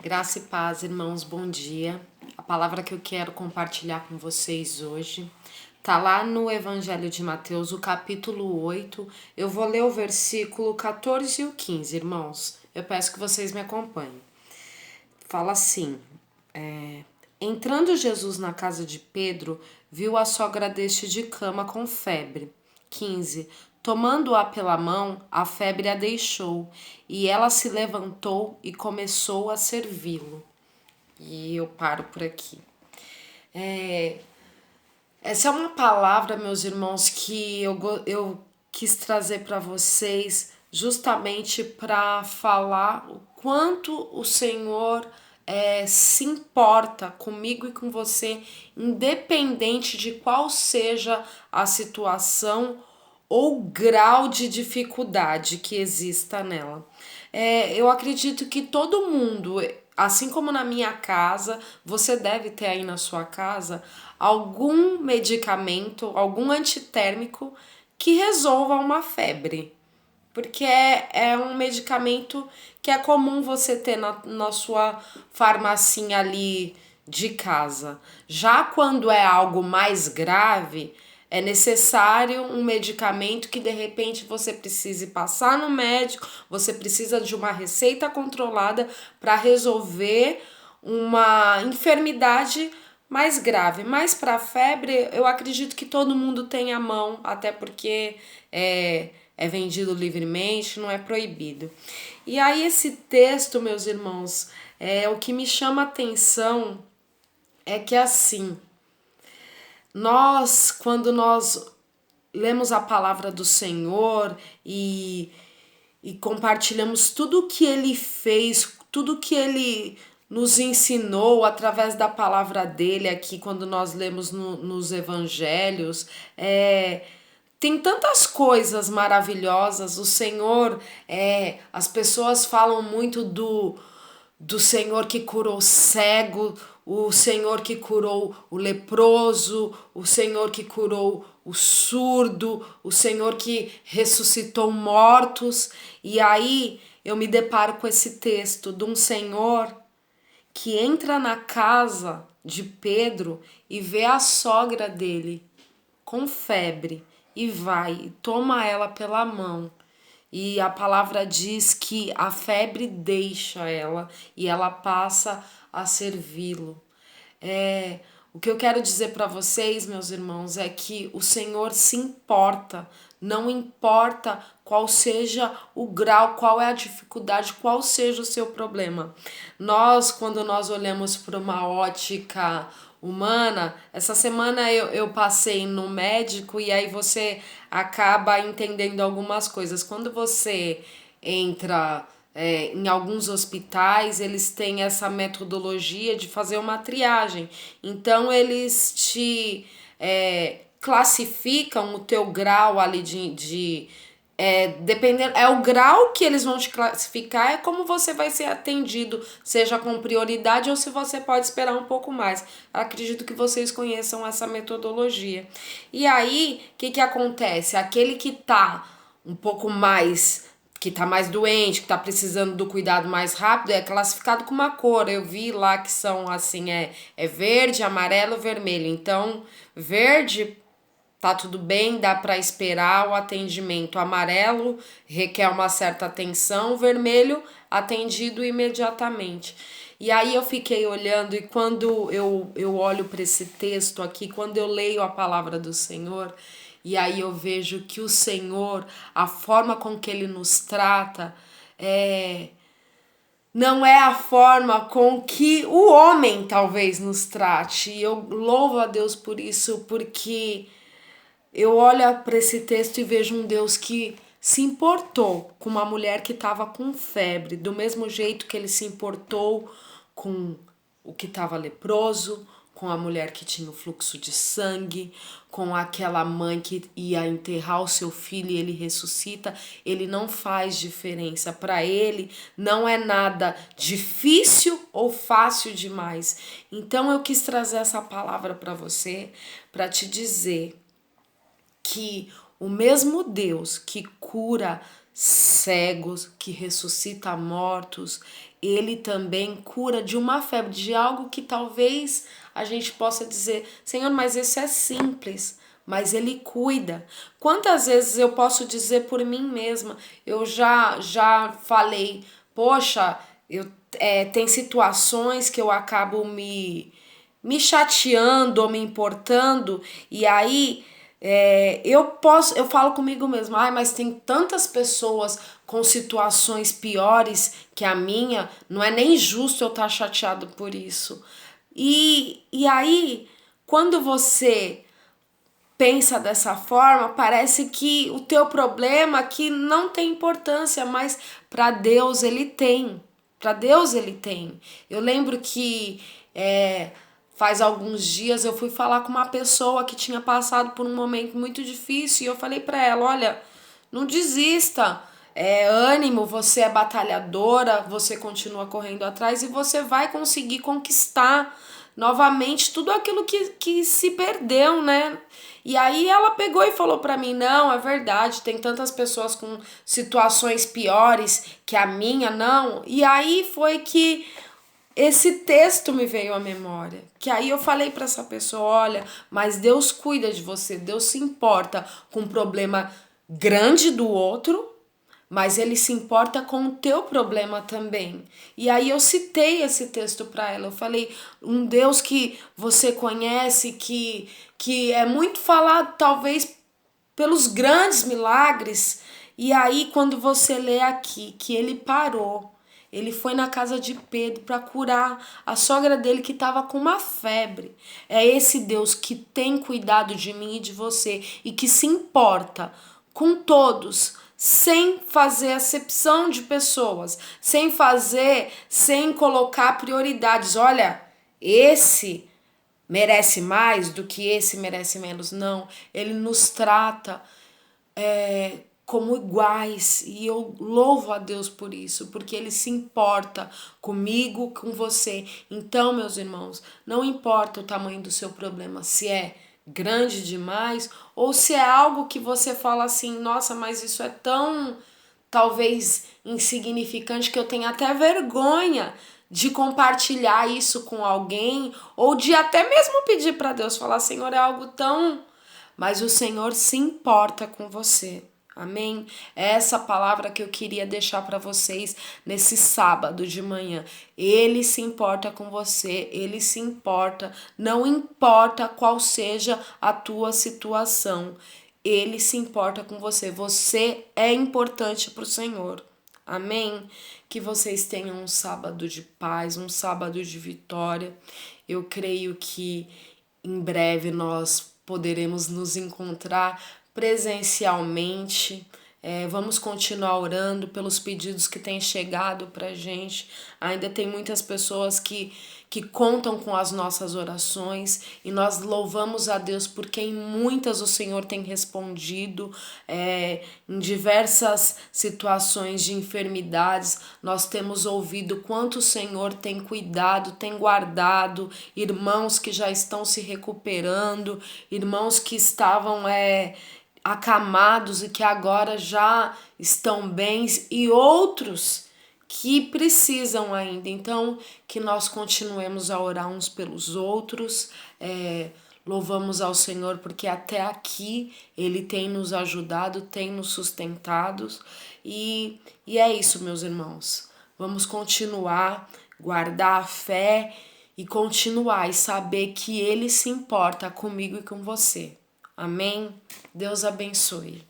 Graça e paz, irmãos, bom dia. A palavra que eu quero compartilhar com vocês hoje tá lá no Evangelho de Mateus, o capítulo 8. Eu vou ler o versículo 14 e o 15, irmãos. Eu peço que vocês me acompanhem. Fala assim: Entrando Jesus na casa de Pedro, viu a sogra deste de cama com febre. 15. Tomando-a pela mão, a febre a deixou, e ela se levantou e começou a servi-lo. E eu paro por aqui. Essa é uma palavra, meus irmãos, que eu quis trazer para vocês justamente para falar o quanto o Senhor se importa comigo e com você, independente de qual seja a situação ou grau de dificuldade que exista nela. Eu acredito que todo mundo, assim como na minha casa, você deve ter aí na sua casa algum medicamento, algum antitérmico que resolva uma febre. Porque é um medicamento que é comum você ter na sua farmacinha ali de casa. Já quando é algo mais grave, é necessário um medicamento que de repente você precise passar no médico, você precisa de uma receita controlada para resolver uma enfermidade mais grave. Mas para febre, eu acredito que todo mundo tem a mão, até porque é vendido livremente, não é proibido. E aí esse texto, meus irmãos, o que me chama a atenção é que assim, quando nós lemos a palavra do Senhor e compartilhamos tudo que Ele fez, tudo que Ele nos ensinou através da palavra dele aqui, quando nós lemos nos evangelhos, tem tantas coisas maravilhosas. O Senhor, as pessoas falam muito do Senhor que curou o cego, o Senhor que curou o leproso, o Senhor que curou o surdo, o Senhor que ressuscitou mortos. E aí eu me deparo com esse texto de um Senhor que entra na casa de Pedro e vê a sogra dele com febre e vai e toma ela pela mão. E a palavra diz que a febre deixa ela e ela passa a servi-lo. O que eu quero dizer para vocês, meus irmãos, é que o Senhor se importa, não importa qual seja o grau, qual é a dificuldade, qual seja o seu problema. Quando nós olhamos para uma ótica humana, essa semana eu passei no médico e aí você acaba entendendo algumas coisas. Quando você entra em alguns hospitais, eles têm essa metodologia de fazer uma triagem. Então, eles te classificam o teu grau ali dependendo, é o grau que eles vão te classificar, é como você vai ser atendido, seja com prioridade ou se você pode esperar um pouco mais. Acredito que vocês conheçam essa metodologia. E aí, o que acontece? Aquele que tá um pouco mais, que tá mais doente, que tá precisando do cuidado mais rápido, é classificado com uma cor. Eu vi lá que são assim, é verde, amarelo, vermelho. Então, verde tá tudo bem, dá para esperar o atendimento. Amarelo requer uma certa atenção, vermelho atendido imediatamente. E aí eu fiquei olhando e quando eu olho para esse texto aqui, quando eu leio a palavra do Senhor, e aí eu vejo que o Senhor, a forma com que ele nos trata, não é a forma com que o homem talvez nos trate. E eu louvo a Deus por isso, porque eu olho para esse texto e vejo um Deus que se importou com uma mulher que estava com febre, do mesmo jeito que ele se importou com o que estava leproso, com a mulher que tinha o fluxo de sangue, com aquela mãe que ia enterrar o seu filho e ele ressuscita. Ele não faz diferença. Para ele não é nada difícil ou fácil demais. Então eu quis trazer essa palavra para você, para te dizer que o mesmo Deus que cura cegos, que ressuscita mortos. Ele também cura de uma febre, de algo que talvez a gente possa dizer, Senhor, mas isso é simples. Mas ele cuida. Quantas vezes eu posso dizer por mim mesma, eu já falei, poxa, tem situações que eu acabo me chateando ou me importando, e aí eu falo comigo mesma, ai, mas tem tantas pessoas com situações piores que a minha, não é nem justo eu estar chateado por isso. E aí, quando você pensa dessa forma, parece que o teu problema aqui não tem importância, mas para Deus ele tem. Para Deus ele tem. Eu lembro que faz alguns dias eu fui falar com uma pessoa que tinha passado por um momento muito difícil e eu falei para ela, olha, não desista. Ânimo, você é batalhadora, você continua correndo atrás e você vai conseguir conquistar novamente tudo aquilo que se perdeu, né? E aí ela pegou e falou pra mim, não, é verdade, tem tantas pessoas com situações piores que a minha, não. E aí foi que esse texto me veio à memória. Que aí eu falei para essa pessoa, olha, mas Deus cuida de você, Deus se importa com um problema grande do outro, mas ele se importa com o teu problema também. E aí eu citei esse texto para ela. Eu falei, um Deus que você conhece, que é muito falado talvez pelos grandes milagres. E aí quando você lê aqui que ele parou, ele foi na casa de Pedro para curar a sogra dele que estava com uma febre. É esse Deus que tem cuidado de mim e de você e que se importa com todos, sem fazer acepção de pessoas, sem colocar prioridades. Olha, esse merece mais do que esse merece menos. Não, ele nos trata como iguais e eu louvo a Deus por isso, porque ele se importa comigo, com você. Então, meus irmãos, não importa o tamanho do seu problema, se é grande demais ou se é algo que você fala assim, nossa, mas isso é tão talvez insignificante que eu tenho até vergonha de compartilhar isso com alguém ou de até mesmo pedir para Deus, falar, Senhor, é algo tão, mas o Senhor se importa com você. Amém? É essa palavra que eu queria deixar para vocês nesse sábado de manhã. Ele se importa com você, ele se importa, não importa qual seja a tua situação. Ele se importa com você. Você é importante para o Senhor. Amém? Que vocês tenham um sábado de paz, um sábado de vitória. Eu creio que em breve nós poderemos nos encontrar presencialmente. Vamos continuar orando pelos pedidos que têm chegado pra gente. Ainda tem muitas pessoas que contam com as nossas orações e nós louvamos a Deus porque em muitas o Senhor tem respondido, em diversas situações de enfermidades. Nós temos ouvido quanto o Senhor tem cuidado, tem guardado irmãos que já estão se recuperando, irmãos que estavam acamados e que agora já estão bens e outros que precisam ainda. Então, que nós continuemos a orar uns pelos outros, louvamos ao Senhor porque até aqui Ele tem nos ajudado, tem nos sustentado e é isso, meus irmãos. Vamos continuar, guardar a fé e continuar e saber que Ele se importa comigo e com você. Amém? Deus abençoe.